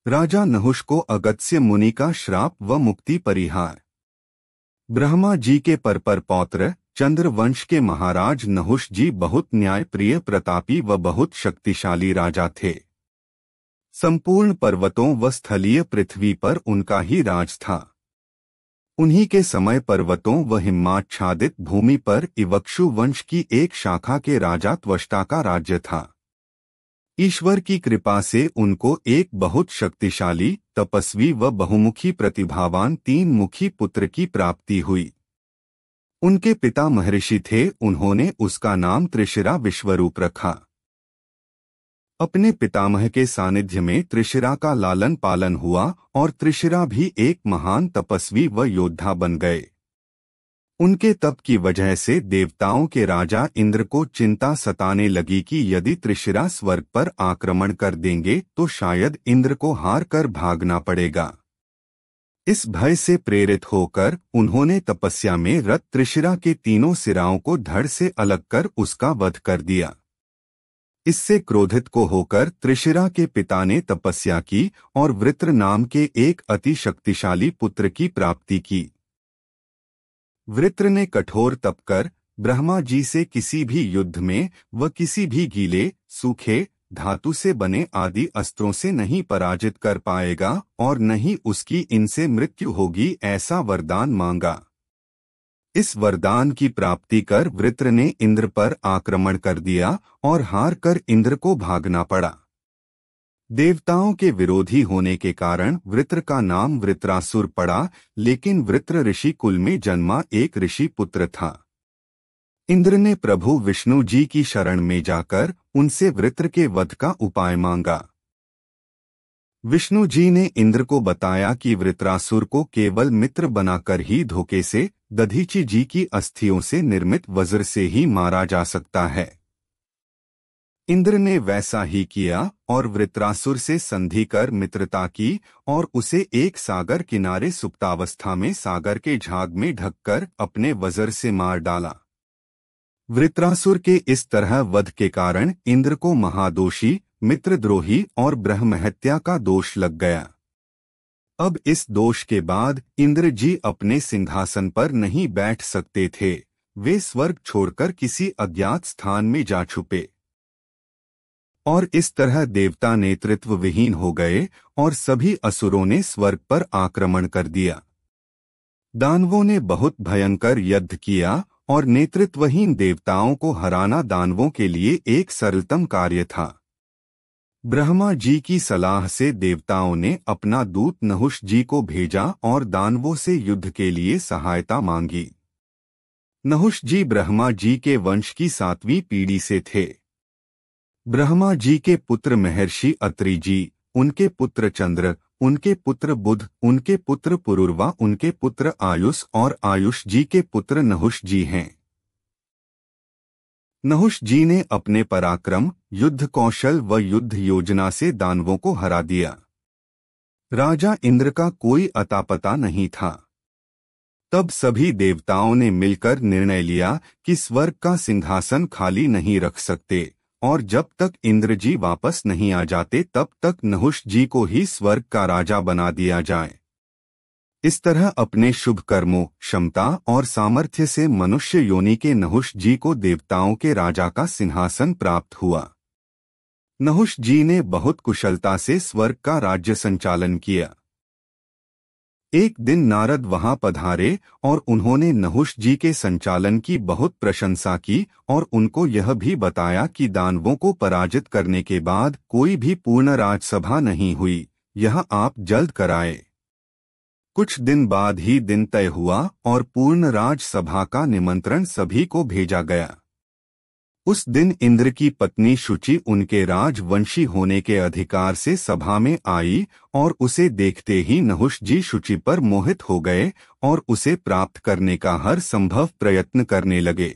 राजा नहुष को अगस्त्य मुनि का श्राप व मुक्ति परिहार। ब्रह्मा जी के परपर पौत्र चंद्रवंश के महाराज नहुष जी बहुत न्यायप्रिय, प्रतापी व बहुत शक्तिशाली राजा थे। संपूर्ण पर्वतों व स्थलीय पृथ्वी पर उनका ही राज था। उन्हीं के समय पर्वतों व हिमाच्छादित भूमि पर इवक्षु वंश की एक शाखा के राजा त्वष्टा का राज्य था। ईश्वर की कृपा से उनको एक बहुत शक्तिशाली, तपस्वी व बहुमुखी प्रतिभावान 3 मुखी पुत्र की प्राप्ति हुई। उनके पिता महर्षि थे, उन्होंने उसका नाम त्रिशिरा विश्वरूप रखा। अपने पितामह के सानिध्य में त्रिशिरा का लालन पालन हुआ और त्रिशिरा भी एक महान तपस्वी व योद्धा बन गए। उनके तप की वजह से देवताओं के राजा इंद्र को चिंता सताने लगी कि यदि त्रिशिरा स्वर्ग पर आक्रमण कर देंगे तो शायद इंद्र को हार कर भागना पड़ेगा। इस भय से प्रेरित होकर उन्होंने तपस्या में रत त्रिशिरा के तीनों सिराओं को धड़ से अलग कर उसका वध कर दिया। इससे क्रोधित को होकर त्रिशिरा के पिता ने तपस्या की और वृत्र नाम के एक अति शक्तिशाली पुत्र की प्राप्ति की। वृत्र ने कठोर तप कर ब्रह्मा जी से किसी भी युद्ध में व किसी भी गीले, सूखे, धातु से बने आदि अस्त्रों से नहीं पराजित कर पाएगा और न ही उसकी इनसे मृत्यु होगी, ऐसा वरदान मांगा। इस वरदान की प्राप्ति कर वृत्र ने इंद्र पर आक्रमण कर दिया और हार कर इंद्र को भागना पड़ा। देवताओं के विरोधी होने के कारण वृत्र का नाम वृत्रासुर पड़ा, लेकिन वृत्र ऋषि कुल में जन्मा एक ऋषि पुत्र था। इंद्र ने प्रभु विष्णु जी की शरण में जाकर उनसे वृत्र के वध का उपाय मांगा। विष्णु जी ने इंद्र को बताया कि वृत्रासुर को केवल मित्र बनाकर ही धोखे से दधीचि जी की अस्थियों से निर्मित वज्र से ही मारा जा सकता है। इंद्र ने वैसा ही किया और वृत्रासुर से संधि कर मित्रता की और उसे एक सागर किनारे सुप्तावस्था में सागर के झाग में ढककर अपने वज्र से मार डाला। वृत्रासुर के इस तरह वध के कारण इंद्र को महादोषी, मित्रद्रोही और ब्रह्महत्या का दोष लग गया। अब इस दोष के बाद इंद्र जी अपने सिंहासन पर नहीं बैठ सकते थे। वे स्वर्ग छोड़कर किसी अज्ञात स्थान में जा छुपे और इस तरह देवता नेतृत्व विहीन हो गए और सभी असुरों ने स्वर्ग पर आक्रमण कर दिया। दानवों ने बहुत भयंकर युद्ध किया और नेतृत्वहीन देवताओं को हराना दानवों के लिए एक सरलतम कार्य था। ब्रह्मा जी की सलाह से देवताओं ने अपना दूत नहुष जी को भेजा और दानवों से युद्ध के लिए सहायता मांगी। नहुष जी ब्रह्मा जी के वंश की 7वीं पीढ़ी से थे। ब्रह्मा जी के पुत्र महर्षि अत्रि जी, उनके पुत्र चंद्र, उनके पुत्र बुध, उनके पुत्र पुरुरवा, उनके पुत्र आयुष और आयुष जी के पुत्र नहुष जी हैं। नहुष जी ने अपने पराक्रम, युद्ध कौशल व युद्ध योजना से दानवों को हरा दिया। राजा इंद्र का कोई अता पता नहीं था। तब सभी देवताओं ने मिलकर निर्णय लिया कि स्वर्ग का सिंहासन खाली नहीं रख सकते और जब तक इंद्र जी वापस नहीं आ जाते तब तक नहुष जी को ही स्वर्ग का राजा बना दिया जाए। इस तरह अपने शुभ कर्मों, क्षमता और सामर्थ्य से मनुष्य योनि के नहुष जी को देवताओं के राजा का सिंहासन प्राप्त हुआ। नहुष जी ने बहुत कुशलता से स्वर्ग का राज्य संचालन किया। एक दिन नारद वहां पधारे और उन्होंने नहुष जी के संचालन की बहुत प्रशंसा की और उनको यह भी बताया कि दानवों को पराजित करने के बाद कोई भी पूर्ण राजसभा नहीं हुई, यह आप जल्द कराए। कुछ दिन बाद ही दिन तय हुआ और पूर्ण राजसभा का निमंत्रण सभी को भेजा गया। उस दिन इंद्र की पत्नी शुचि उनके राजवंशी होने के अधिकार से सभा में आई और उसे देखते ही नहुष जी शुचि पर मोहित हो गए और उसे प्राप्त करने का हर संभव प्रयत्न करने लगे।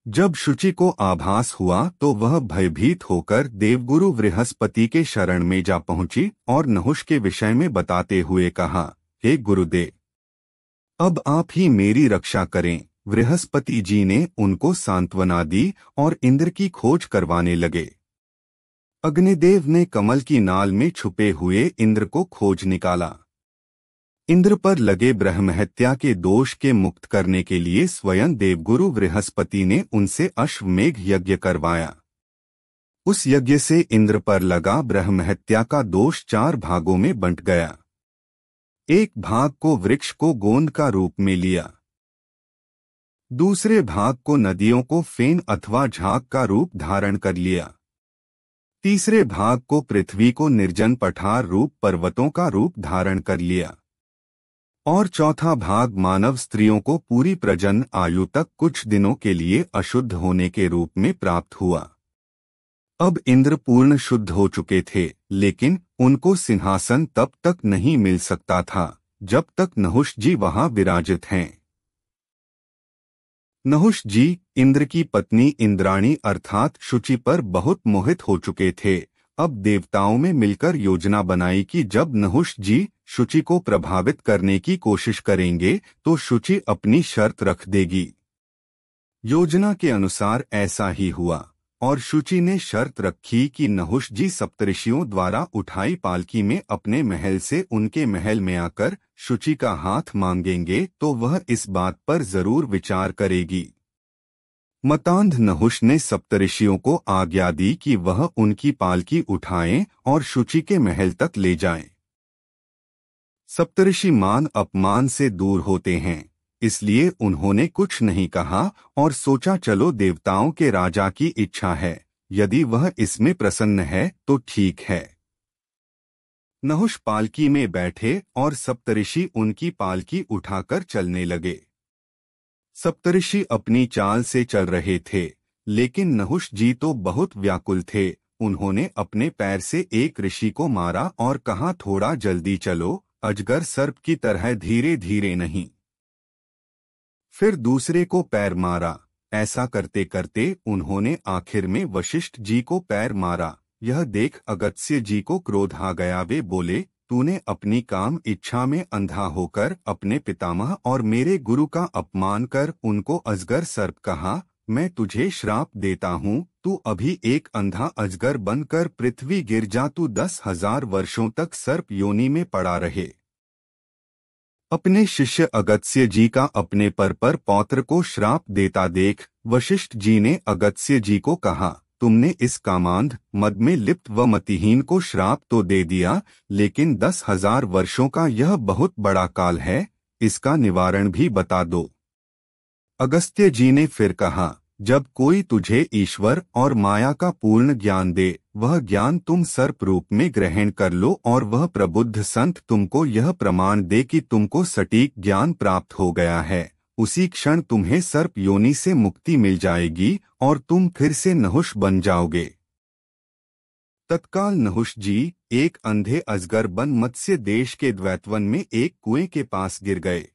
जब शुचि को आभास हुआ तो वह भयभीत होकर देवगुरु बृहस्पति के शरण में जा पहुंची और नहुष के विषय में बताते हुए कहा, हे गुरुदेव, अब आप ही मेरी रक्षा करें। बृहस्पति जी ने उनको सांत्वना दी और इंद्र की खोज करवाने लगे। अग्निदेव ने कमल की नाल में छुपे हुए इंद्र को खोज निकाला। इंद्र पर लगे ब्रह्महत्या के दोष के मुक्त करने के लिए स्वयं देवगुरु बृहस्पति ने उनसे अश्वमेघ यज्ञ करवाया। उस यज्ञ से इंद्र पर लगा ब्रह्महत्या का दोष 4 भागों में बंट गया। एक भाग को वृक्ष को गोंद का रूप में लिया, दूसरे भाग को नदियों को फेन अथवा झाग का रूप धारण कर लिया, तीसरे भाग को पृथ्वी को निर्जन पठार रूप पर्वतों का रूप धारण कर लिया और चौथा भाग मानव स्त्रियों को पूरी प्रजनन आयु तक कुछ दिनों के लिए अशुद्ध होने के रूप में प्राप्त हुआ। अब इंद्र पूर्ण शुद्ध हो चुके थे, लेकिन उनको सिंहासन तब तक नहीं मिल सकता था जब तक नहुष जी वहां विराजित हैं। नहुष जी इंद्र की पत्नी इंद्राणी अर्थात शुचि पर बहुत मोहित हो चुके थे। अब देवताओं में मिलकर योजना बनाई कि जब नहुष जी शुचि को प्रभावित करने की कोशिश करेंगे तो शुचि अपनी शर्त रख देगी। योजना के अनुसार ऐसा ही हुआ और शुचि ने शर्त रखी कि नहुष जी सप्तऋषियों द्वारा उठाई पालकी में अपने महल से उनके महल में आकर शुचि का हाथ मांगेंगे तो वह इस बात पर जरूर विचार करेगी। मतांध नहुष ने सप्तऋषियों को आज्ञा दी कि वह उनकी पालकी उठाएं और शुचि के महल तक ले जाएं। सप्तऋषि मान अपमान से दूर होते हैं, इसलिए उन्होंने कुछ नहीं कहा और सोचा चलो देवताओं के राजा की इच्छा है, यदि वह इसमें प्रसन्न है तो ठीक है। नहुष पालकी में बैठे और सप्तऋषि उनकी पालकी उठाकर चलने लगे। सप्तऋषि अपनी चाल से चल रहे थे, लेकिन नहुष जी तो बहुत व्याकुल थे। उन्होंने अपने पैर से एक ऋषि को मारा और कहा थोड़ा जल्दी चलो, अजगर सर्प की तरह धीरे धीरे नहीं। फिर दूसरे को पैर मारा। ऐसा करते करते उन्होंने आखिर में वशिष्ठ जी को पैर मारा। यह देख अगस्त्य जी को क्रोध आ गया। वे बोले, तूने अपनी काम इच्छा में अंधा होकर अपने पितामह और मेरे गुरु का अपमान कर उनको अजगर सर्प कहा। मैं तुझे श्राप देता हूँ, तू अभी एक अंधा अजगर बनकर पृथ्वी गिर जा, तू 10,000 वर्षों तक सर्प योनि में पड़ा रहे। अपने शिष्य अगस्त्य जी का अपने पर पौत्र को श्राप देता देख वशिष्ठ जी ने अगस्त्य जी को कहा, तुमने इस कामांध मद में लिप्त व मतिहीन को श्राप तो दे दिया, लेकिन 10,000 वर्षों का यह बहुत बड़ा काल है, इसका निवारण भी बता दो। अगस्त्य जी ने फिर कहा, जब कोई तुझे ईश्वर और माया का पूर्ण ज्ञान दे, वह ज्ञान तुम सर्प रूप में ग्रहण कर लो और वह प्रबुद्ध संत तुमको यह प्रमाण दे कि तुमको सटीक ज्ञान प्राप्त हो गया है, उसी क्षण तुम्हें सर्प योनि से मुक्ति मिल जाएगी और तुम फिर से नहुष बन जाओगे। तत्काल नहुष जी एक अंधे अजगर बन मत्स्य देश के द्वैतवन में एक कुएं के पास गिर गए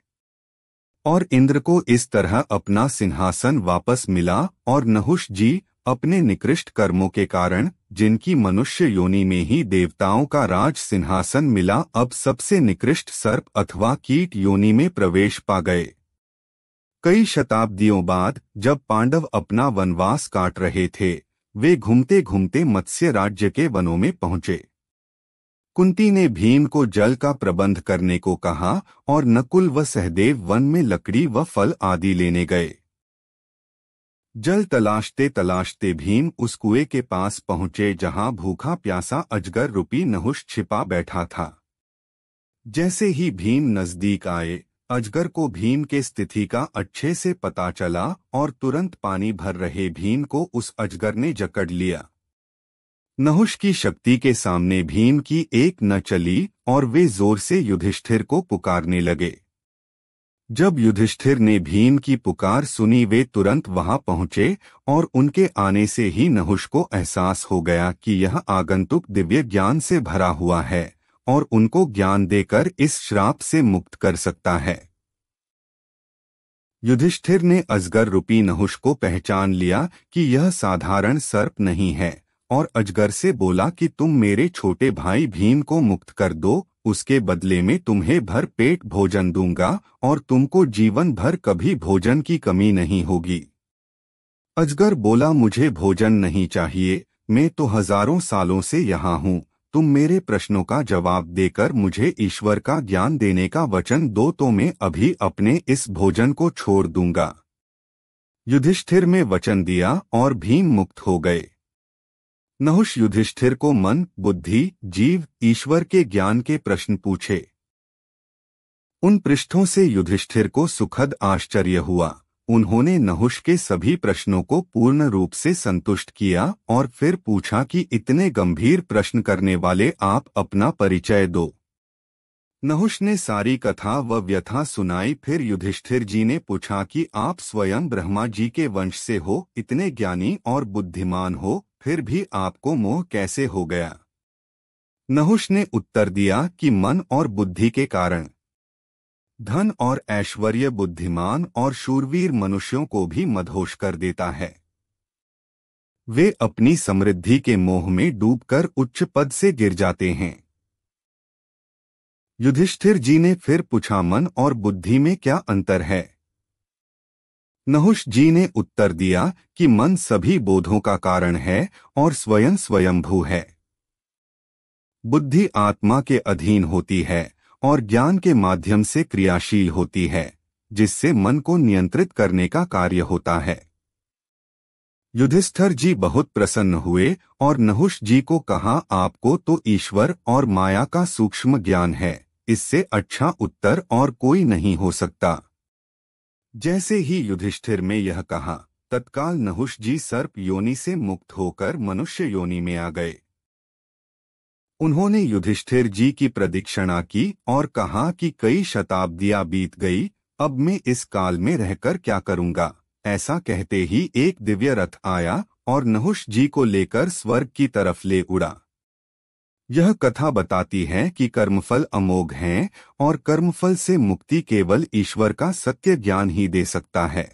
और इंद्र को इस तरह अपना सिंहासन वापस मिला और नहुष जी अपने निकृष्ट कर्मों के कारण, जिनकी मनुष्य योनि में ही देवताओं का राज सिंहासन मिला, अब सबसे निकृष्ट सर्प अथवा कीट योनि में प्रवेश पा गए। कई शताब्दियों बाद जब पांडव अपना वनवास काट रहे थे, वे घूमते घूमते मत्स्य राज्य के वनों में पहुंचे। कुंती ने भीम को जल का प्रबंध करने को कहा और नकुल व सहदेव वन में लकड़ी व फल आदि लेने गए। जल तलाशते तलाशते भीम उस कुएं के पास पहुंचे जहां भूखा प्यासा अजगर रूपी नहुष छिपा बैठा था। जैसे ही भीम नजदीक आए, अजगर को भीम के स्थिति का अच्छे से पता चला और तुरंत पानी भर रहे भीम को उस अजगर ने जकड़ लिया। नहुष की शक्ति के सामने भीम की एक न चली और वे जोर से युधिष्ठिर को पुकारने लगे। जब युधिष्ठिर ने भीम की पुकार सुनी, वे तुरंत वहां पहुंचे और उनके आने से ही नहुष को एहसास हो गया कि यह आगंतुक दिव्य ज्ञान से भरा हुआ है और उनको ज्ञान देकर इस श्राप से मुक्त कर सकता है। युधिष्ठिर ने अजगर रूपी नहुष को पहचान लिया कि यह साधारण सर्प नहीं है और अजगर से बोला कि तुम मेरे छोटे भाई भीम को मुक्त कर दो, उसके बदले में तुम्हें भर पेट भोजन दूंगा और तुमको जीवन भर कभी भोजन की कमी नहीं होगी। अजगर बोला, मुझे भोजन नहीं चाहिए, मैं तो हजारों सालों से यहाँ हूँ। तुम मेरे प्रश्नों का जवाब देकर मुझे ईश्वर का ज्ञान देने का वचन दो तो मैं अभी अपने इस भोजन को छोड़ दूंगा। युधिष्ठिर ने वचन दिया और भीम मुक्त हो गए। नहुष युधिष्ठिर को मन, बुद्धि, जीव, ईश्वर के ज्ञान के प्रश्न पूछे। उन पृष्ठों से युधिष्ठिर को सुखद आश्चर्य हुआ। उन्होंने नहुष के सभी प्रश्नों को पूर्ण रूप से संतुष्ट किया और फिर पूछा कि इतने गंभीर प्रश्न करने वाले आप अपना परिचय दो। नहुष ने सारी कथा व व्यथा सुनाई। फिर युधिष्ठिर जी ने पूछा कि आप स्वयं ब्रह्मा जी के वंश से हो, इतने ज्ञानी और बुद्धिमान हो, फिर भी आपको मोह कैसे हो गया? नहुष ने उत्तर दिया कि मन और बुद्धि के कारण। धन और ऐश्वर्य बुद्धिमान और शूरवीर मनुष्यों को भी मदहोश कर देता है। वे अपनी समृद्धि के मोह में डूबकर उच्च पद से गिर जाते हैं। युधिष्ठिर जी ने फिर पूछा, मन और बुद्धि में क्या अंतर है? नहुष जी ने उत्तर दिया कि मन सभी बोधों का कारण है और स्वयं स्वयंभू है। बुद्धि आत्मा के अधीन होती है और ज्ञान के माध्यम से क्रियाशील होती है, जिससे मन को नियंत्रित करने का कार्य होता है। युधिष्ठिर जी बहुत प्रसन्न हुए और नहुष जी को कहा, आपको तो ईश्वर और माया का सूक्ष्म ज्ञान है, इससे अच्छा उत्तर और कोई नहीं हो सकता। जैसे ही युधिष्ठिर में यह कहा, तत्काल नहुष जी सर्प योनि से मुक्त होकर मनुष्य योनि में आ गए। उन्होंने युधिष्ठिर जी की प्रदक्षिणा की और कहा कि कई शताब्दियां बीत गई, अब मैं इस काल में रहकर क्या करूंगा? ऐसा कहते ही एक दिव्य रथ आया और नहुष जी को लेकर स्वर्ग की तरफ ले उड़ा। यह कथा बताती है कि कर्मफल अमोघ हैं और कर्मफल से मुक्ति केवल ईश्वर का सत्य ज्ञान ही दे सकता है।